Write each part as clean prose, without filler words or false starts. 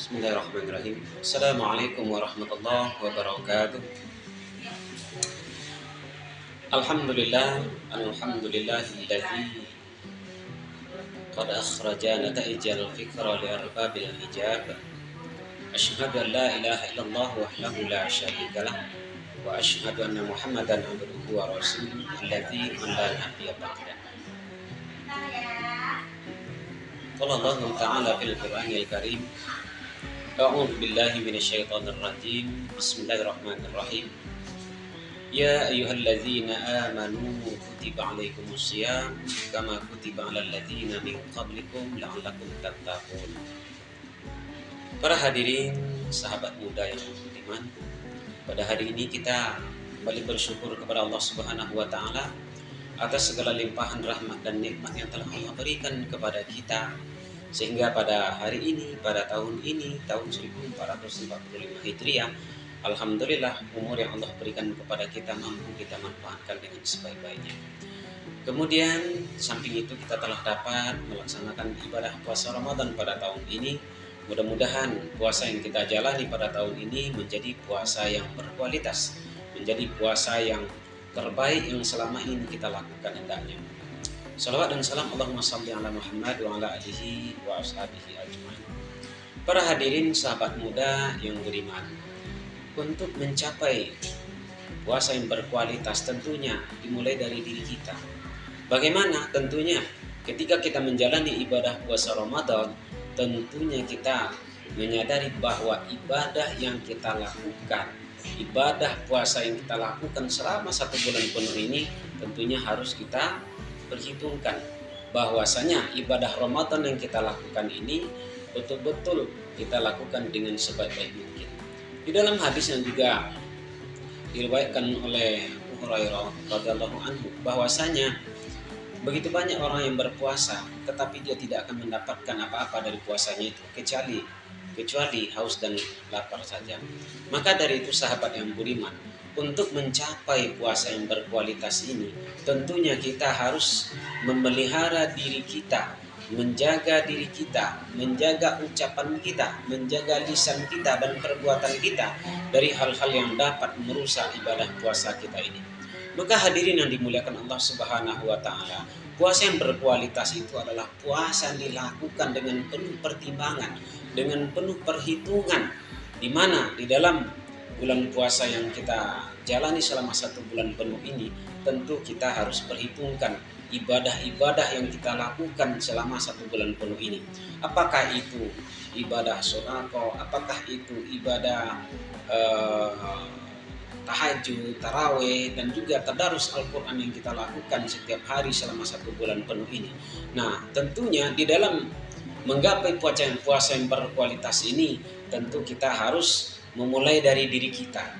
Bismillahirrahmanirrahim. Assalamualaikum warahmatullahi wabarakatuh. Alhamdulillahilladzi qad akhrajana nata'ijal fikra li arbabil hijab. Asyhadu an la ilaha illallah wahdahu la syarikalah wa asyhadu anna Muhammadan abduhu wa rasuluhu alladzi man la nabiyya ba'da. Qala Allah Ta'ala fil Qur'anil Karim. A'udzu billahi minasyaitonir rajim. Bismillahirrahmanirrahim. Ya ayyuhalladzina amanu kutiba 'alaikumusiyam kama kutiba 'alal ladzina min qablikum la'allakum tattaqun. Para hadirin sahabat muda yang budiman, pada hari ini kita kembali bersyukur kepada Allah Subhanahu wa taala atas segala limpahan rahmat dan nikmat yang telah Allah berikan kepada kita, sehingga pada hari ini, pada tahun ini, tahun 1445 Hijriah, alhamdulillah umur yang Allah berikan kepada kita mampu kita manfaatkan dengan sebaik-baiknya. Kemudian samping itu kita telah dapat melaksanakan ibadah puasa Ramadan pada tahun ini. Mudah-mudahan puasa yang kita jalani pada tahun ini menjadi puasa yang berkualitas, menjadi puasa yang terbaik yang selama ini kita lakukan hendaknya. Salawat dan salam Allahumma salli ala Muhammad wa ala alihi wa ashabihi ajmain. Para hadirin sahabat muda yang beriman, untuk mencapai puasa yang berkualitas tentunya dimulai dari diri kita. Bagaimana? Tentunya ketika kita menjalani ibadah puasa Ramadan, tentunya kita menyadari bahwa ibadah yang kita lakukan, ibadah puasa yang kita lakukan selama 1 bulan penuh ini tentunya harus kita perhitungkan bahwasanya ibadah Ramadan yang kita lakukan ini betul-betul kita lakukan dengan sebaik-baik mungkin. Di dalam hadis yang juga diriwayatkan oleh Abu Hurairah radhiyallahu anhu bahwasanya begitu banyak orang yang berpuasa tetapi dia tidak akan mendapatkan apa-apa dari puasanya itu kecuali haus dan lapar saja. Maka dari itu sahabat yang budiman, untuk mencapai puasa yang berkualitas ini tentunya kita harus memelihara diri kita, menjaga diri kita, menjaga ucapan kita, menjaga lisan kita dan perbuatan kita dari hal-hal yang dapat merusak ibadah puasa kita ini. Maka hadirin yang dimuliakan Allah Subhanahu wa taala, puasa yang berkualitas itu adalah puasa yang dilakukan dengan penuh pertimbangan, dengan penuh perhitungan, di mana di dalam bulan puasa yang kita jalani selama 1 bulan penuh ini tentu kita harus perhitungkan ibadah-ibadah yang kita lakukan selama 1 bulan penuh ini. Apakah itu ibadah sedekah, apakah itu ibadah tahajud, tarawih, dan juga tadarus Al-Quran yang kita lakukan setiap hari selama 1 bulan penuh ini. Nah, tentunya di dalam menggapai puasa yang berkualitas ini, tentu kita harus memulai dari diri kita,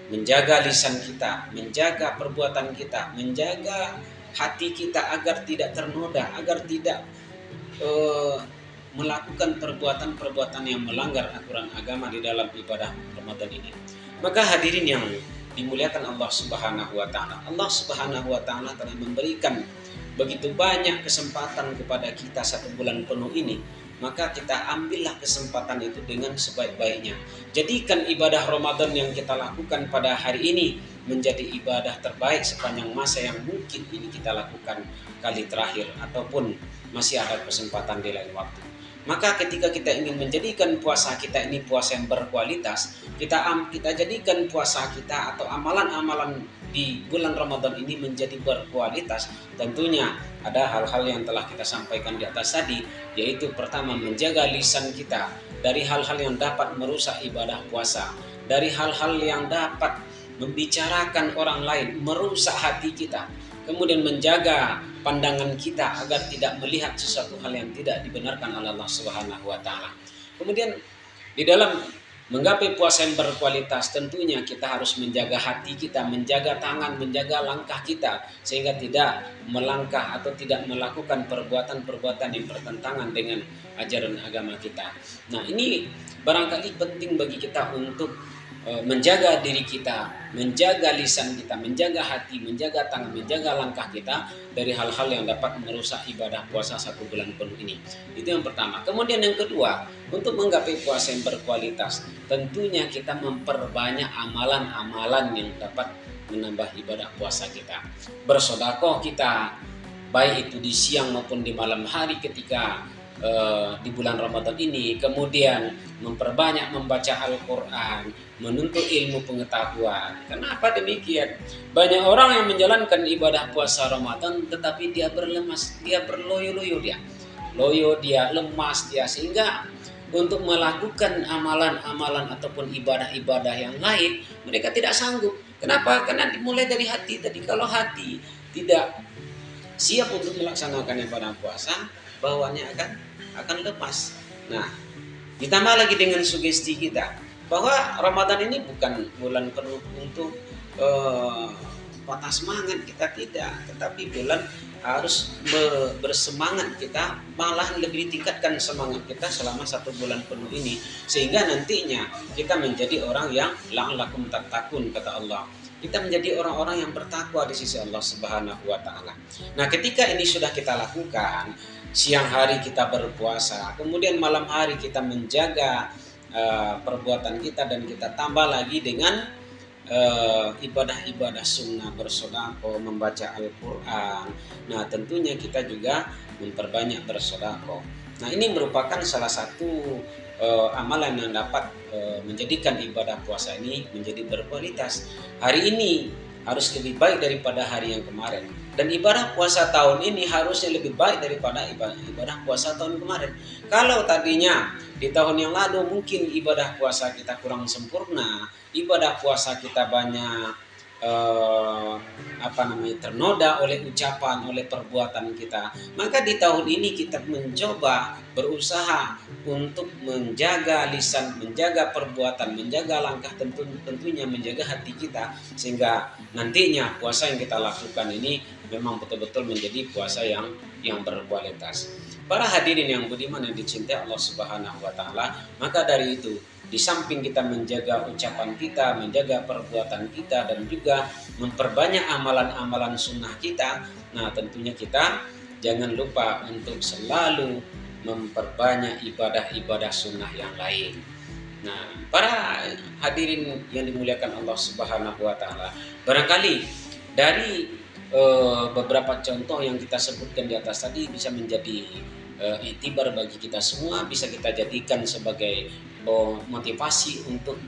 menjaga lisan kita, menjaga perbuatan kita, menjaga hati kita agar tidak ternoda, agar tidak melakukan perbuatan-perbuatan yang melanggar aturan agama di dalam ibadah Ramadan ini. Maka hadirin yang dimuliakan Allah Subhanahu wa taala, Allah Subhanahu wa taala telah memberikan begitu banyak kesempatan kepada kita 1 bulan penuh ini, maka kita ambillah kesempatan itu dengan sebaik-baiknya. Jadikan ibadah Ramadan yang kita lakukan pada hari ini menjadi ibadah terbaik sepanjang masa yang mungkin ini kita lakukan kali terakhir ataupun masih ada kesempatan di lain waktu. Maka ketika kita ingin menjadikan puasa kita ini puasa yang berkualitas, kita jadikan puasa kita atau amalan-amalan di bulan Ramadan ini menjadi berkualitas. Tentunya ada hal-hal yang telah kita sampaikan di atas tadi, yaitu pertama menjaga lisan kita dari hal-hal yang dapat merusak ibadah puasa, dari hal-hal yang dapat membicarakan orang lain, merusak hati kita. Kemudian menjaga pandangan kita agar tidak melihat sesuatu hal yang tidak dibenarkan oleh Allah Subhanahu wa taala. Kemudian di dalam menggapai puasa yang berkualitas tentunya kita harus menjaga hati kita, menjaga tangan, menjaga langkah kita sehingga tidak melangkah atau tidak melakukan perbuatan-perbuatan yang bertentangan dengan ajaran agama kita. Nah, ini barangkali penting bagi kita untuk menjaga diri kita, menjaga lisan kita, menjaga hati, menjaga tangan, menjaga langkah kita dari hal-hal yang dapat merusak ibadah puasa 1 bulan penuh ini. Itu yang pertama. Kemudian yang kedua, untuk menggapai puasa yang berkualitas, tentunya kita memperbanyak amalan-amalan yang dapat menambah ibadah puasa kita. Bersedekah kita, baik itu di siang maupun di malam hari ketika di bulan Ramadan ini, kemudian memperbanyak membaca Al-Quran, menuntut ilmu pengetahuan. Kenapa demikian? Banyak orang yang menjalankan ibadah puasa Ramadan tetapi dia berlemas, dia berloyo-loyo, dia lemas, dia sehingga untuk melakukan amalan-amalan ataupun ibadah-ibadah yang lain mereka tidak sanggup. Kenapa? Karena dimulai dari hati tadi. Kalau hati tidak siap untuk melaksanakan ibadah puasa, bawaannya akan lepas. Nah, ditambah lagi dengan sugesti kita bahwa Ramadan ini bukan bulan penuh untuk patah semangat kita, tidak, tetapi bulan harus bersemangat kita, malah lebih ditingkatkan semangat kita selama 1 bulan penuh ini, sehingga nantinya kita menjadi orang yang la'allakum tattaqun, kata Allah. Kita menjadi orang-orang yang bertakwa di sisi Allah Subhanahu wa taala. Nah, ketika ini sudah kita lakukan, siang hari kita berpuasa, kemudian malam hari kita menjaga perbuatan kita, dan kita tambah lagi dengan ibadah-ibadah sunnah, bersedekah, membaca Al-Quran. Nah, tentunya kita juga memperbanyak bersedekah. Nah, ini merupakan salah satu amalan yang dapat menjadikan ibadah puasa ini menjadi berkualitas. Hari ini harus lebih baik daripada hari yang kemarin, dan ibadah puasa tahun ini harusnya lebih baik daripada ibadah puasa tahun kemarin. Kalau tadinya di tahun yang lalu mungkin ibadah puasa kita kurang sempurna, ibadah puasa kita banyak ternoda oleh ucapan, oleh perbuatan kita, maka di tahun ini kita mencoba berusaha untuk menjaga lisan, menjaga perbuatan, menjaga langkah, tentunya menjaga hati kita, sehingga nantinya puasa yang kita lakukan ini memang betul-betul menjadi puasa yang berkualitas. Para hadirin yang budiman yang dicintai Allah Subhanahu wa taala, maka dari itu, di samping kita menjaga ucapan kita, menjaga perbuatan kita, dan juga memperbanyak amalan-amalan sunnah kita, nah tentunya kita jangan lupa untuk selalu memperbanyak ibadah-ibadah sunnah yang lain. Nah, para hadirin yang dimuliakan Allah Subhanahu wa taala, barangkali dari beberapa contoh yang kita sebutkan di atas tadi bisa menjadi iktibar bagi kita semua, bisa kita jadikan sebagai motivasi untuk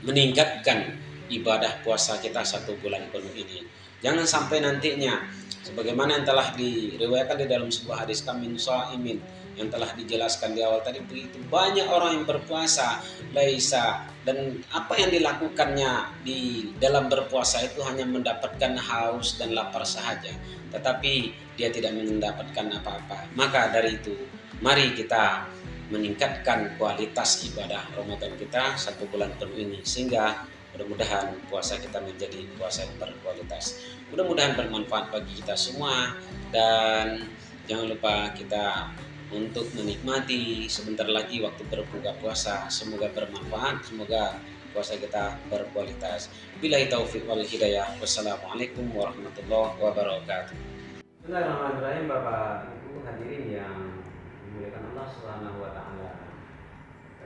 meningkatkan ibadah puasa kita 1 bulan penuh ini. Jangan sampai nantinya sebagaimana yang telah diriwayatkan di dalam sebuah hadis kami shaimin yang telah dijelaskan di awal tadi, begitu banyak orang yang berpuasa laisa, dan apa yang dilakukannya di dalam berpuasa itu hanya mendapatkan haus dan lapar saja, tetapi dia tidak mendapatkan apa-apa. Maka dari itu, mari kita meningkatkan kualitas ibadah Ramadan kita 1 bulan penuh ini, sehingga mudah-mudahan puasa kita menjadi puasa yang berkualitas. Mudah-mudahan bermanfaat bagi kita semua, dan jangan lupa kita untuk menikmati sebentar lagi waktu berbuka puasa. Semoga bermanfaat, semoga puasa kita berkualitas. Billahi taufiq wal hidayah. Wassalamualaikum warahmatullahi wabarakatuh. Bismillahirrahmanirrahim. Bapak Ibu hadirin yang dimuliakan Allah Subhanahu wa taala.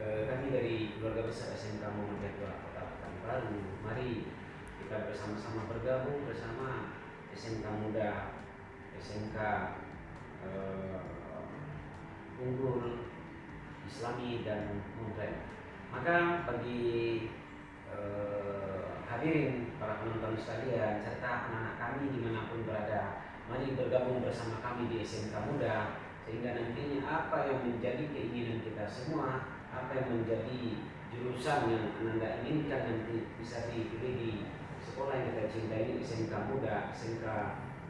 Kami dari keluarga besar SMK Muhammadiyah Kota Pekanbaru, mari kita bersama-sama bergabung bersama SMK Muda, SMK Unggul, Islami, dan Modern. Maka bagi hadirin para penonton sekalian serta anak-anak kami dimanapun berada, mari bergabung bersama kami di SMK Muda, sehingga nantinya apa yang menjadi keinginan kita semua, apa yang menjadi jurusan yang Anda inginkan nanti bisa dipilih di sekolah yang kita cintai ini, SMK Muda, SMK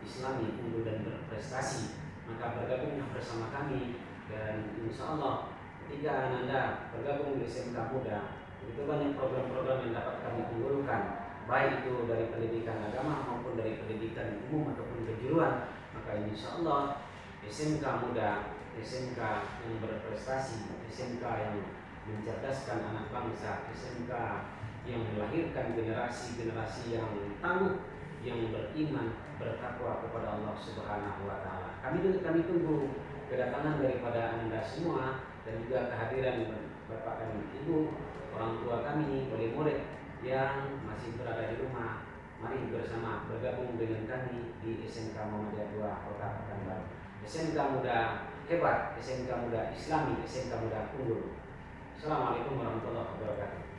Islami, Unggul dan Berprestasi. Maka bergabunglah bersama kami, dan insya Allah ketika Anda bergabung di SMK Muda, begitu banyak program-program yang dapat kami unggulkan, baik itu dari pendidikan agama maupun dari pendidikan umum ataupun kejuruan. Maka insya Allah SMK Muda, SMK yang berprestasi, SMK yang mencerdaskan anak bangsa, SMK yang melahirkan generasi-generasi yang tangguh, yang beriman, bertakwa kepada Allah Subhanahu wa taala. Kami tunggu kedatangan daripada Anda semua dan juga kehadiran Bapak dan Ibu, orang tua kami, wali murid yang masih berada di rumah. Mari bersama bergabung dengan kami di SMK Muhammadiyah 2 Kota Pekanbaru. SMK Muda Hebat, SMK Muda Islami, SMK Muda Unggul. Assalamualaikum warahmatullahi wabarakatuh.